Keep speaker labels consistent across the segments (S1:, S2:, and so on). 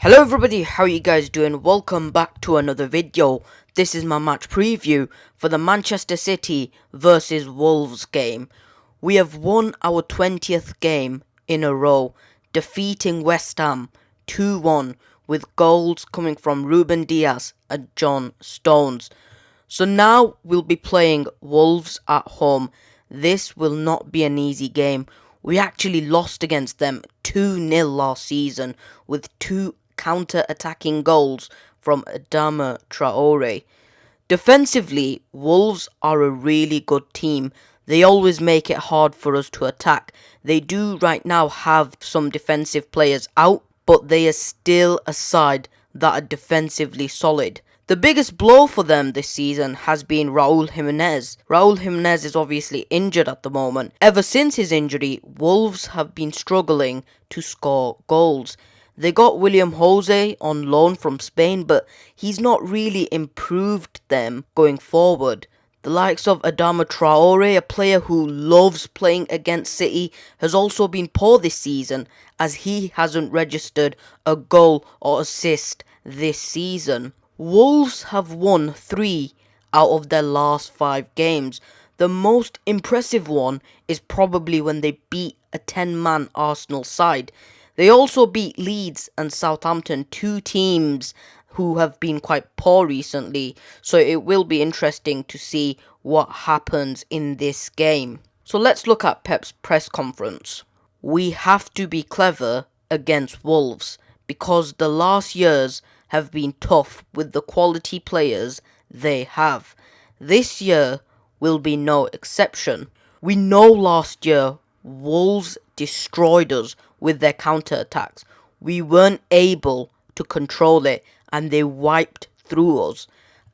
S1: Hello everybody, how are you guys doing? Welcome back to another video. This is my match preview for the Manchester City versus Wolves game. We have won our 20th game in a row, defeating West Ham 2-1 with goals coming from Ruben Dias and John Stones. So now we'll be playing Wolves at home. This will not be an easy game. We actually lost against them 2-0 last season with two counter-attacking goals from Adama Traore. Defensively, Wolves are a really good team. They always make it hard for us to attack. They do right now have some defensive players out, but they are still a side that are defensively solid. The biggest blow for them this season has been Raúl Jiménez. Raúl Jiménez is obviously injured at the moment. Ever since his injury, Wolves have been struggling to score goals. They got William Jose on loan from Spain, but he's not really improved them going forward. The likes of Adama Traore, a player who loves playing against City, has also been poor this season as he hasn't registered a goal or assist this season. Wolves have won 3 out of their last 5 games. The most impressive one is probably when they beat a 10-man Arsenal side. They also beat Leeds and Southampton, two teams who have been quite poor recently, so it will be interesting to see what happens in this game. So let's look at Pep's press conference. We have to be clever against Wolves because the last years have been tough with the quality players they have. This year will be no exception. We know last year Wolves destroyed us with their counter-attacks. We weren't able to control it and they wiped through us.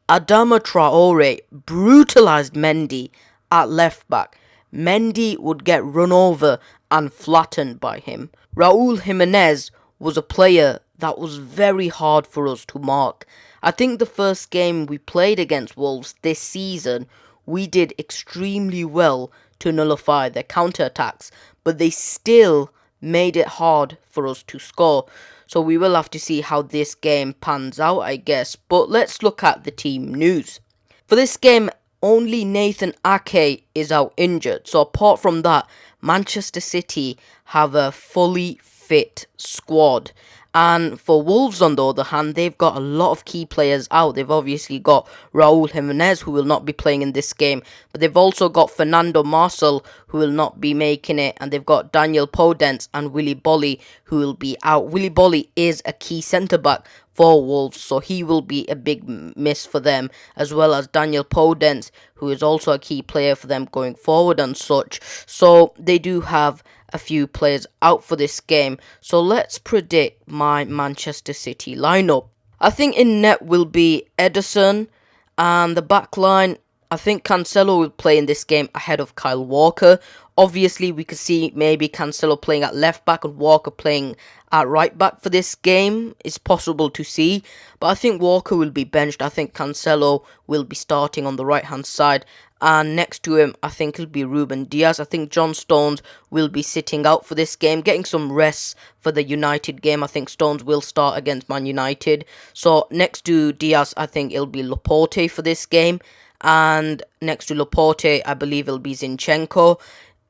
S1: Adama Traore brutalized Mendy at left back. Mendy would get run over and flattened by him. Raúl Jiménez was a player that was very hard for us to mark. I think the first game we played against Wolves this season, we did extremely well to nullify their counter-attacks, but they still made it hard for us to score. So we will have to see how this game pans out, I guess. But let's look at the team news. For this game, only Nathan Ake is out injured. So apart from that, Manchester City have a fully fit squad. And for Wolves, on the other hand, they've got a lot of key players out. They've obviously got Raúl Jiménez, who will not be playing in this game. But they've also got Fernando Marcel, who will not be making it. And they've got Daniel Podence and Willy Bolly, who will be out. Willy Bolly is a key centre-back for Wolves, so he will be a big miss for them, as well as Daniel Podence, who is also a key player for them going forward and such. So they do have a few players out for this game. So let's predict my Manchester City lineup. I think in net will be Ederson, and the back line, I think Cancelo will play in this game ahead of Kyle Walker. Obviously, we could see maybe Cancelo playing at left back and Walker playing at right back for this game. It's possible to see, but I think Walker will be benched. I think Cancelo will be starting on the right hand side, and next to him I think it'll be Ruben Dias. I think John Stones will be sitting out for this game, getting some rest for the United game. I think Stones will start against Man United. So next to Dias, I think it'll be Laporte for this game, and next to Laporte I believe it'll be Zinchenko.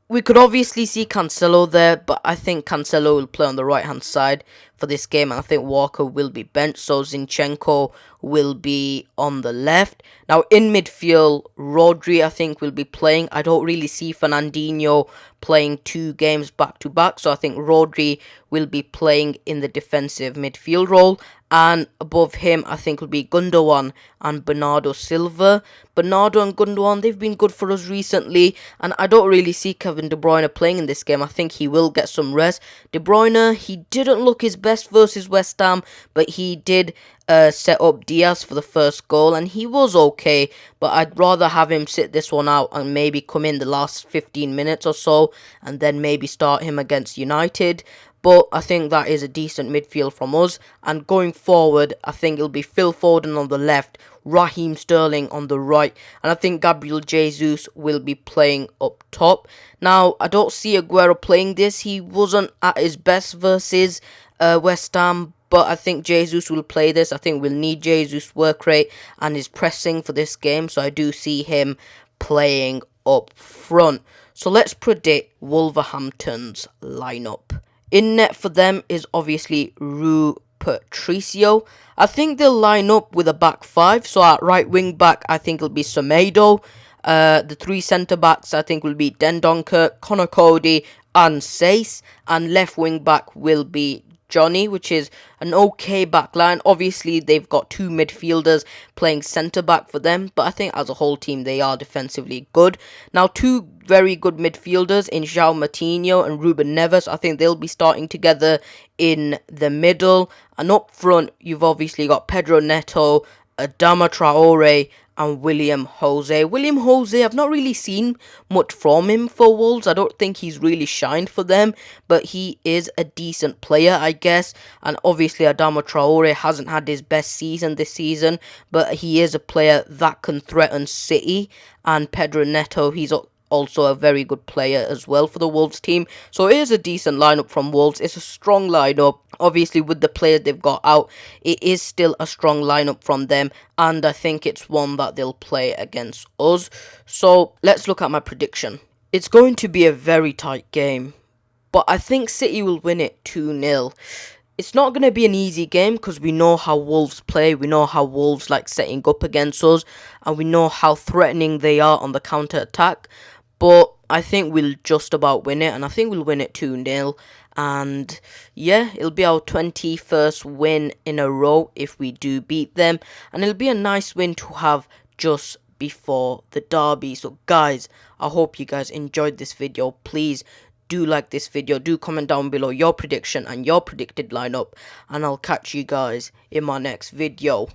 S1: We could obviously see Cancelo there, but I think Cancelo will play on the right-hand side for this game, and I think Walker will be benched, so Zinchenko will be on the left. Now, in midfield, Rodri, I think, will be playing. I don't really see Fernandinho playing 2 games back-to-back, so I think Rodri will be playing in the defensive midfield role. And above him, I think will be Gundogan and Bernardo Silva. Bernardo and Gundogan, they've been good for us recently, and I don't really see Kevin De Bruyne playing in this game. I think he will get some rest. De Bruyne, he didn't look his best versus West Ham, but he did set up Diaz for the first goal, and he was okay, but I'd rather have him sit this one out and maybe come in the last 15 minutes or so, and then maybe start him against United. But I think that is a decent midfield from us. And going forward, I think it'll be Phil Foden on the left, Raheem Sterling on the right, and I think Gabriel Jesus will be playing up top. Now, I don't see Aguero playing this. He wasn't at his best versus West Ham, but I think Jesus will play this. I think we'll need Jesus' work rate and his pressing for this game, so I do see him playing up front. So let's predict Wolverhampton's lineup. In net for them is obviously Rue Patricio. I think they'll line up with a back five. So at right wing back, I think it'll be Semedo. The three centre backs, I think, will be Dendonker, Connor Cody, and Sace. And left wing back will be Johnny, which is an okay back line. Obviously, they've got two midfielders playing centre back for them, but I think as a whole team, they are defensively good. Now, two very good midfielders in João Matinho and Ruben Neves. I think they'll be starting together in the middle. And up front, you've obviously got Pedro Neto, Adama Traore, and William Jose. William Jose, I've not really seen much from him for Wolves. I don't think he's really shined for them, but he is a decent player, I guess. And obviously, Adama Traore hasn't had his best season this season, but he is a player that can threaten City. And Pedro Neto, he's also a very good player as well for the Wolves team. So it is a decent lineup from Wolves. It's a strong lineup. Obviously, with the players they've got out, it is still a strong lineup from them, and I think it's one that they'll play against us. So let's look at my prediction. It's going to be a very tight game, but I think City will win it 2-0. It's not going to be an easy game because we know how Wolves play. We know how Wolves like setting up against us, and we know how threatening they are on the counter-attack. But I think we'll just about win it, and I think we'll win it 2-0. And yeah, it'll be our 21st win in a row if we do beat them. And it'll be a nice win to have just before the derby. So guys, I hope you guys enjoyed this video. Please do like this video. Do comment down below your prediction and your predicted lineup. And I'll catch you guys in my next video.